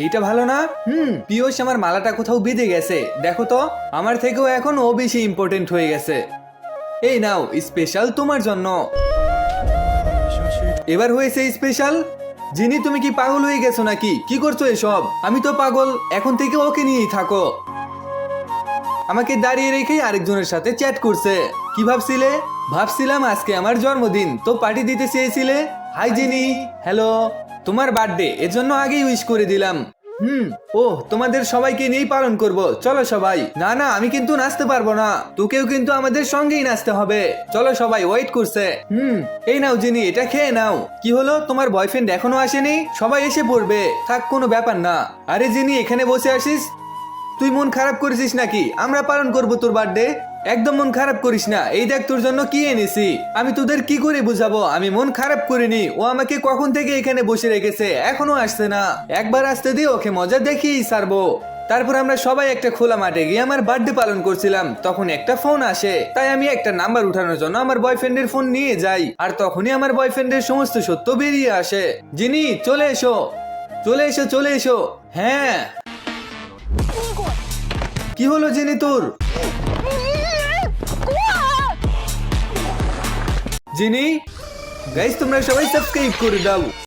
এইটা ভালো না? পিয়স আমার মালাটা কোথাও বেঁধে গেছে, দেখো তো। আমার থেকেও এখন ও বেশি ইম্পর্টেন্ট হয়ে গেছে। এই নাও, স্পেশাল তোমার জন্য। এবার হয়েছে স্পেশাল। জিনি, তুমি কি পাগল হয়ে গেছো নাকি? কি করছো এসব? আমি তো পাগল, এখন থেকে ওকে নিয়েই থাকো। আমাকে দাঁড়িয়ে রেখেই আরেকজনের সাথে চ্যাট করছে। কি ভাবছিলে? ভাবছিলাম আজকে আমার জন্মদিন, তো পার্টি দিতে চেয়েছিলে। হাই জিনি। হ্যালো। তোমার বার্থডে, এজন্য আগেই উইশ করে দিলাম। ও, তোমাদের সবাইকে নিয়েই পালন করব। চলো সবাই। না না, আমি কিন্তু নাচতে পারবো না, তোকেও কিন্তু আমাদের সঙ্গেই নাচতে হবে। চলো সবাই, ওয়েট করছে। এই নাও জিনি, এটা খেয়ে নাও। কি হলো, তোমার বয়ফ্রেন্ড এখনো আসেনি? সবাই এসে পড়বে, থাক, কোনো ব্যাপার না। আরে জিনি, এখানে বসে আসিস। তুই মন খারাপ করেছিস নাকি? আমরা পালন করব তোর বার্থডে। একদম মন খারাপ করিস না, এই দেখ তোর জন্য কি এনেছি। আমি তোদের কি করে বুঝাবো আমি মন খারাপ করিনি? ও আমাকে কখন থেকে এখানে বসে রেখেছে, এখনো আসছে না। একবার আসতে দিয়ে ওকে মজা দেখিয়েই ছাড়বো। তারপর আমরা সবাই একটা খোলা মাঠে গিয়ে আমার বার্থডে পালন করছিলাম, তখন একটা ফোন আসে। তাই আমি একটা নাম্বার উঠানোর জন্য আমার বয়ফ্রেন্ডের ফোন নিয়ে যাই, আর তখনই আমার বয়ফ্রেন্ডের সমস্ত সত্য বেরিয়ে আসে। জিনি, চলে এসো, চলে এসো, চলে এসো। হ্যাঁ। কি হলো জেনে তোর? জিনি, গাইস তোমরা সবাই সাবস্ক্রাইব করে দাও।